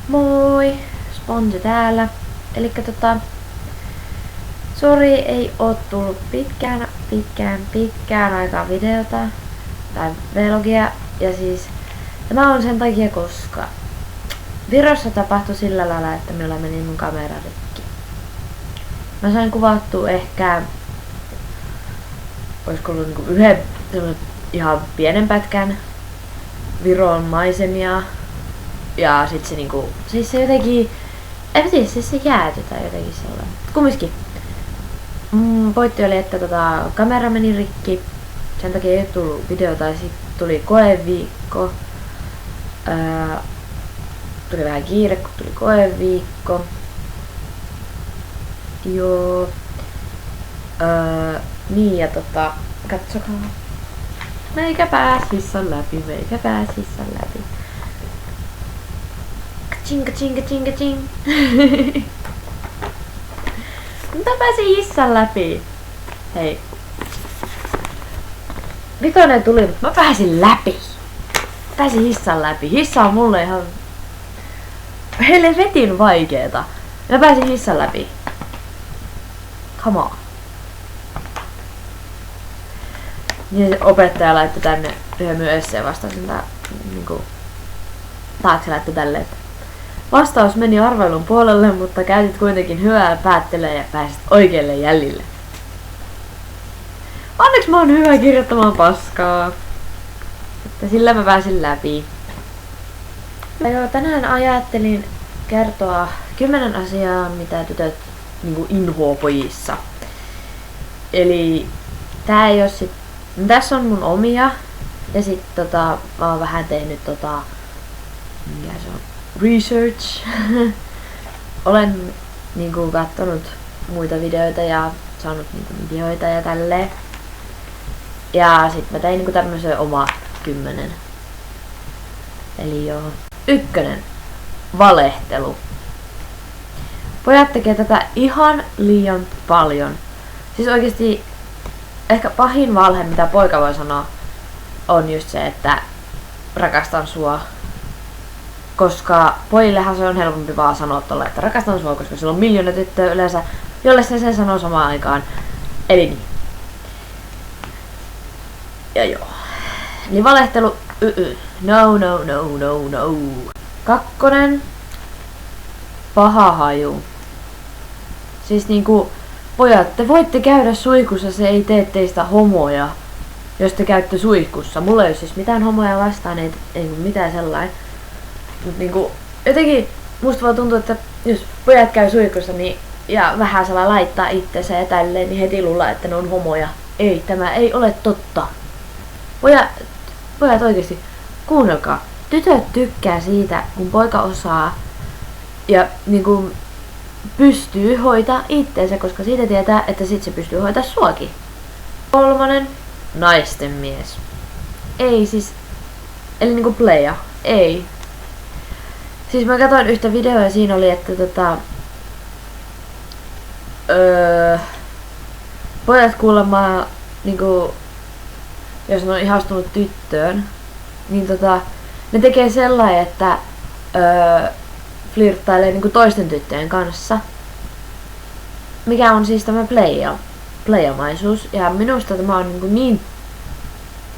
Moi! Sponge täällä. Elikkä sori ei oo tullut pitkään aikaa videota tai vlogia. Ja siis tämä on sen takia, koska Virossa tapahtui sillä lailla, että minulla meni mun kamera rikki. Mä sain kuvattua ehkä, olisiko ollut niinku yhden ihan pienen pätkän Viron maisemia. Ja sit se niinku, siis se jotenkin, en mä tiedä, siis se jäätyi tai jotenkin sellainen. Kumminkin. Pointti oli, että kamera meni rikki. Sen takia ei tullut videota ja sit tuli koeviikko. Tuli vähän kiire, kun tuli koeviikko. Joo. Niin ja katsokaa. Meikä pääs hissan läpi. Kaching. Mä pääsin hissan läpi. Hei. Vitoinen tuli, mutta mä pääsin läpi. Pääsin hissan läpi. Hissa on mulle ihan helvetin vaikeeta. Mä pääsin hissan läpi. Come on. Niin opettaja laittoi tänne yhden myös esseen vastauksen niinku taakse laittoi tälleen, että vastaus meni arvailun puolelle, mutta käytit kuitenkin hyvää päättelyä ja pääsit oikealle jäljille. Onneksi mä oon hyvä kirjoittamaan paskaa. Että sillä mä pääsin läpi. Ja tänään ajattelin kertoa 10 asiaa, mitä tytöt niinku inhoa pojissa. Eli tää ei oo sit, tässä on mun omia. Ja sit mä oon vähän tehnyt mikä se on? Research. Olen niinku kattonut muita videoita ja saanut niinku videoita ja tälleen. Ja sit mä tein niinku tämmösen oma 10. Eli joo. 1. Valehtelu. Pojat tekee tätä ihan liian paljon. Siis oikeesti ehkä pahin valhe, mitä poika voi sanoa, on just se, että rakastan sua. Koska pojillehan se on helpompi vaan sanoa tolle, että rakastan sua, koska sillä on miljoona tyttöä yleensä, jolle se sen sanoo samaan aikaan. Eli niin. Ja joo. Eli valehtelu. No. 2. Paha haju. Siis niinku, pojat, te voitte käydä suihkussa, se ei tee teistä homoja, jos te käytte suihkussa. Mulla ei ole siis mitään homoja vastaan, ei mitään sellainen. Mut niinku, jotenkin musta vaan tuntuu, että jos pojat käy suihkussa niin, ja vähän sellainen laittaa itsensä ja tälleen, niin heti luulla, että ne on homoja. Ei, tämä ei ole totta. Pojat oikeesti, kuunnelkaa. Tytöt tykkää siitä, kun poika osaa ja niinku pystyy hoitaa itteensä, koska siitä tietää, että sit se pystyy hoitaa suakin. 3. Naisten mies. Ei siis, eli niinku playa. Ei. Siis mä katsoin yhtä videoa ja siinä oli, että pojat kuulemma niinku, jos ne on ihastunut tyttöön, niin ne tekee sellainen, että flirttailee niinku toisten tyttöjen kanssa. Mikä on siis tämä playamaisuus. Ja minusta tämä on niinku niin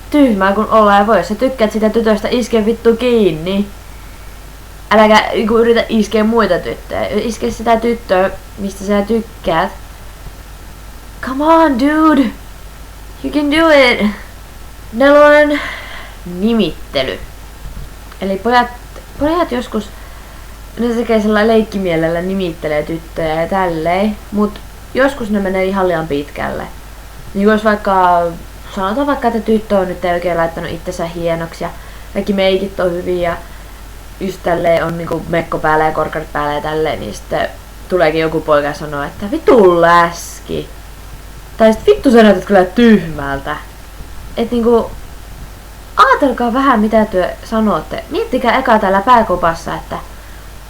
tyhmää kuin olla ja voi. Jos sä tykkäät sitä tytöstä, iske vittu kiinni. Äläkä niinku yritä iskeä muita tyttöjä. Iske sitä tyttöä, mistä sä tykkäät. Come on, dude! You can do it! 4. Nimittely. Eli pojat joskus, ne tekee sellainen leikkimielellä, nimittelee tyttöjä ja tälleen, mut joskus ne menee ihan liian pitkälle. Niin jos vaikka, sanotaan vaikka, että tyttö on nyt oikein laittanut itsensä hienoksi ja kaikki meikit on hyviä ja just tälleen on niinku mekko päällä ja korkarit päällä ja tälleen, niin sitten tuleekin joku poika ja sanoo, että vittu läski. Tai sit vittu sä näytät kyllä tyhmältä. Et niinku, aatelkaa vähän mitä työ sanotte. Miettikää eka täällä pääkopassa, että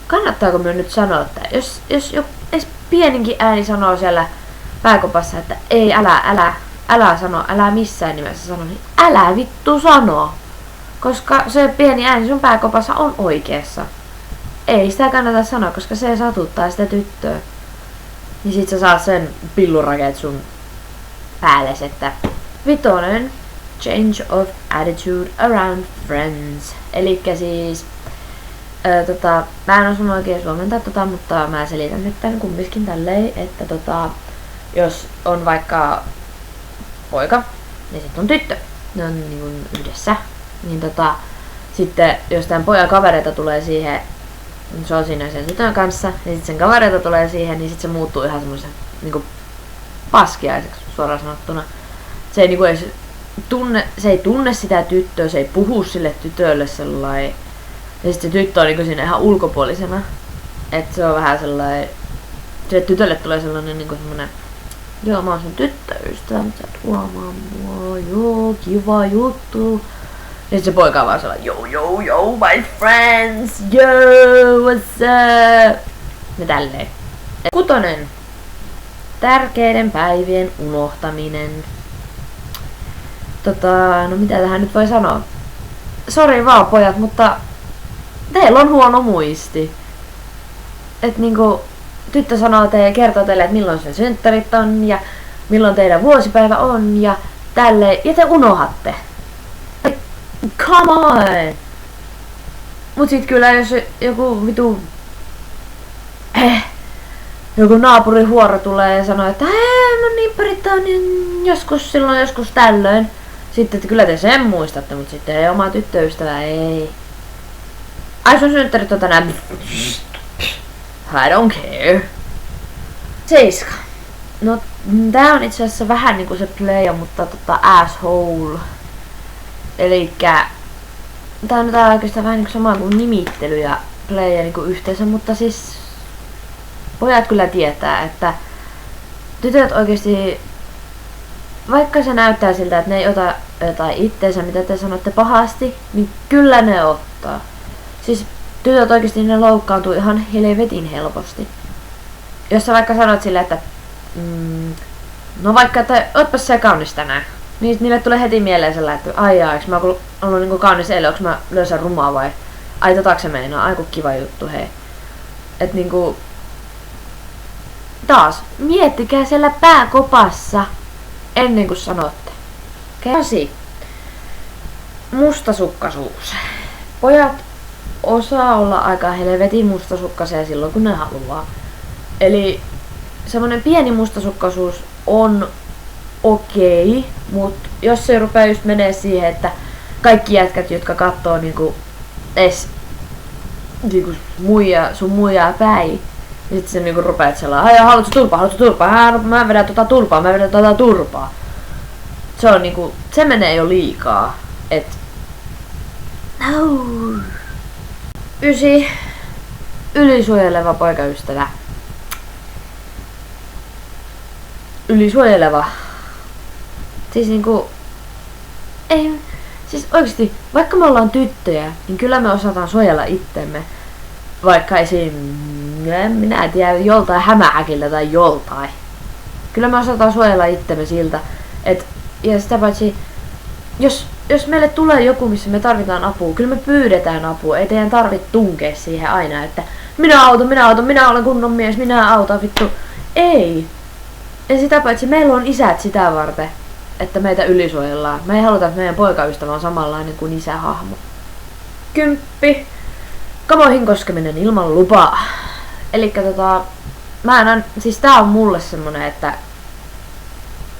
kannattaako minun nyt sanoa, että jos edes pieninkin ääni sanoo siellä pääkopassa, että ei älä sano, älä missään nimessä sano, niin älä vittu sano. Koska se pieni ääni sun pääkopassa on oikeassa. ei sitä kannata sanoa, koska se satuttaa sitä tyttöä. Niin sit sä saat sen pillurakeet sun päälles, että 5. Change of attitude around friends. Elikkä siis mä en osunut oikein suomentaa mutta mä selitän nyt tän kumminkin tälleen, että jos on vaikka poika ja sitten on tyttö, ne on niin yhdessä, niin sitten jos tämän pojan kavereita tulee siihen, se on siinä sen tytön kanssa, ja sitten sen kavereita tulee siihen, niin sitten se muuttuu ihan semmoisen niin paskiaiseksi suoraan sanottuna. Se ei, niin edes se ei tunne sitä tyttöä, se ei puhu sille tytölle sellainen. Ja sitten se tyttö on niin siinä ihan ulkopuolisena. Että se on vähän sellainen, sille tytölle tulee sellainen niin semmoinen, joo mä oon sun tyttöystävä, mutta sä et huomaa mua, joo kiva juttu. Ja sit se poika on vaan sellainen, yo, my friends, yo, what's up? Ja tälleen. 6. Tärkeiden päivien unohtaminen. No mitä tähän nyt voi sanoa? Sori vaan pojat, mutta teillä on huono muisti. Et niinku tyttö sanoo kertoo teille, että milloin sen synttärit on ja milloin teidän vuosipäivä on ja tälleen, ja te unohatte. Come on! Mut sit kyllä jos joku vitu joku naapurihuora tulee ja sanoo, että no niin peritaan niin joskus silloin joskus tällöin. Sitten että kyllä te sen muistatte, mut sitten ei oma tyttöystävä, ei. Ai sun synttärit on tänään. I don't care. 7. No tää on itse asiassa vähän niinku se playa, mutta asshole. Elikkä tää on oikeastaan vähän niinku sama kuin nimittely ja playa niinku yhteensä, mutta siis pojat kyllä tietää, että tytöt oikeesti, vaikka se näyttää siltä, että ne ei ota jotain itteensä, mitä te sanotte pahasti, niin kyllä ne ottaa. Siis tytöt oikeesti ne loukkaantuu ihan helvetin helposti. Jos sä vaikka sanot silleen, että no vaikka, että ootpas sä kaunis tänään, niin niille tulee heti mieleen sellainen, että ai jaa, eikö mä oon ollut niinku kaunis eilen, onks mä löysän rumaa vai ai se meinaa, aiku kiva juttu, hei. Et niinku taas, miettikää siellä pääkopassa ennen kuin sanotte. 8. Mustasukkaisuus. Pojat osaa olla aika helvetin mustasukkaisia silloin kun ne haluaa. Eli semmonen pieni mustasukkaisuus on okei, mut jos se rupeaa just menee siihen, että kaikki jätkät, jotka kattoo niinku niinku sun muijaa päin, ja sit se niinku rupeat sellainen, ai haluatko turpaa, mä vedän turpaa. Se on niinku, se menee jo liikaa, et no. 9. Ylisuojeleva poikaystävä. Ylisuojeleva. Siis niinku, ei, siis oikeesti, vaikka me ollaan tyttöjä, niin kyllä me osataan suojella itsemme. Vaikka esim, minä en tiedä, joltain hämähäkiltä tai joltain. Kyllä me osataan suojella itsemme siltä, et, ja sitä paitsi, jos meille tulee joku, missä me tarvitaan apua, kyllä me pyydetään apua, ei teidän tarvitse tunkea siihen aina, että minä autan, minä olen kunnon mies, minä autan, vittu. Ei. Ja sitä paitsi meillä on isät sitä varten, että meitä ylisuojellaan. Me ei haluta, että meidän poikaystävä on samanlainen kuin isähahmo. 10. Kamoihin koskeminen ilman lupaa. Elikkä siis tää on mulle semmonen, että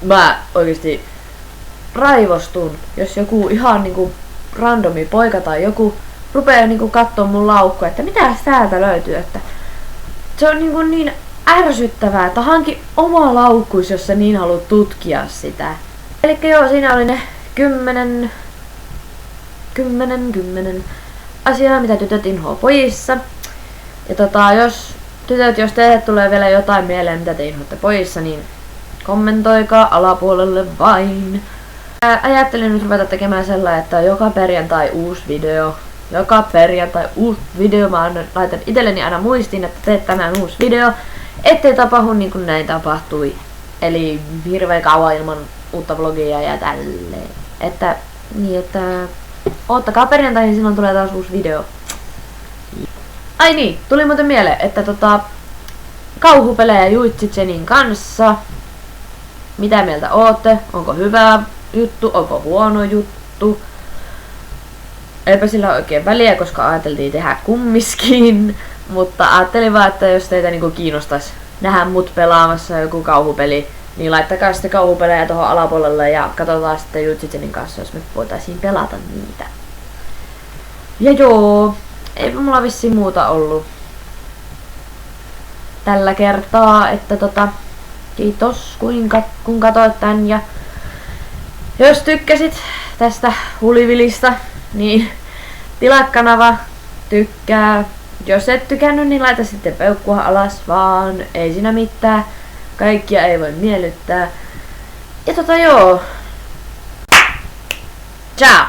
mä oikeesti raivostun, jos joku ihan niinku randomi poika tai joku rupeaa niinku kattoo mun laukkua, että mitä täältä löytyy, että se on niinku niin ärsyttävää, että hanki oma laukkuis, jos sä niin haluat tutkia sitä. Elikkä joo, siinä oli ne 10 asiaa, mitä tytöt inhoaa pojissa. Ja jos teille tulee vielä jotain mieleen, mitä te inhoatte pojissa, niin kommentoikaa alapuolelle vain. Ajattelin nyt ruveta tekemään sellainen, että joka perjantai uusi video. Mä laitan itselleni aina muistiin, että teet tänään uusi video. Ettei tapahdu niin kuin näin tapahtui. Eli hirveän kauan ilman uutta vlogia ja tälleen. Että ottakaa perjantaihin, silloin tulee taas uusi video. Ai niin, tuli muuten mieleen, että kauhupelejä Juitsitsenin kanssa. Mitä mieltä ootte? Onko hyvä juttu? Onko huono juttu? Eipä sillä ole oikein väliä, koska ajateltiin tehdä kummiskin. Mutta ajattelin vaan, että jos teitä niinku kiinnostaisi nähdä mut pelaamassa joku kauhupeli, niin laittakaa sitten kauhupelejä tuohon alapuolelle ja katsotaan sitten Jutsitsenin kanssa, jos me voitaisiin pelata niitä. Ja joo, eipä mulla vissiin muuta ollut tällä kertaa, että kiitos kun katsoit tän, ja jos tykkäsit tästä hulivilistä, niin tilaa kanava, tykkää. Jos et tykännyt, niin laita sitten peukkua alas vaan, ei siinä mitään. Kaikkia ei voi miellyttää. Ja joo. Ciao!